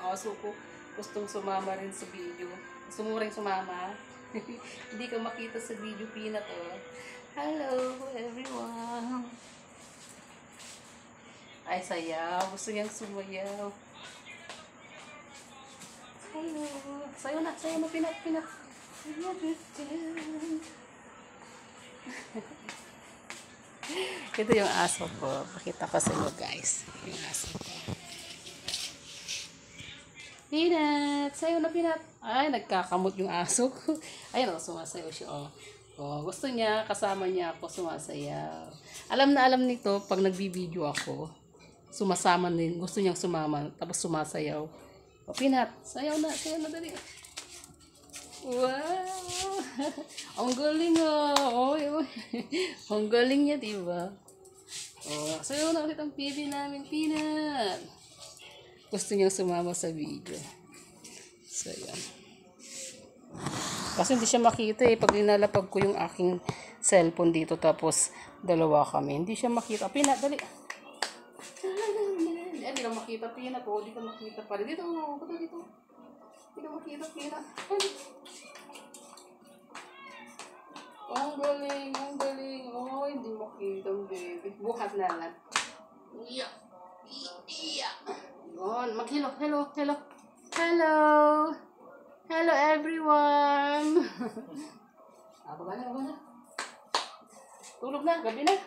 aso ko gustong sumama rin sa video. Gusto mo rin sumama? Hindi ka makita sa video, Peanut, oh. Hello, everyone. Ay, sayaw. Gusto niyang sumayaw. Hello. Sayaw na, Peanut, Peanut. Ito yung aso ko. Pakita ko sa inyo, guys. Yung aso ko. Peanut! Sayo na, Peanut! Ay, nagkakamot yung aso ko. Ayun, sumasayaw siya, oh. Oh, gusto niya, kasama niya ako sumasayaw. Alam na alam nito, pag nagbibideo ako, sumasama din. Gusto niyang sumama, tapos sumasayaw. Oh, Peanut, sayaw na, dali. Wow! Ang galing, oh. Oh, ang galing niya, diba? Oh, sayaw na ulit ang baby namin, Peanut. Gusto niyang sumama sa video. So, yan. Kasi hindi siya makita eh. Pag nilalapag ko yung aking cellphone dito, tapos dalawa kami. Hindi siya makita. Peanut, dali. Hindi ka makita, Peanut. Oh, hindi ka makita pa. Dito, dito. Hindi ka makita, Peanut. Ang galing, ang galing. Oh, hindi makita, baby. Bukas na lang. Yeah. Yun, mag-hello, hello. Hello, everyone. Baba na. Tulog na, gabi na.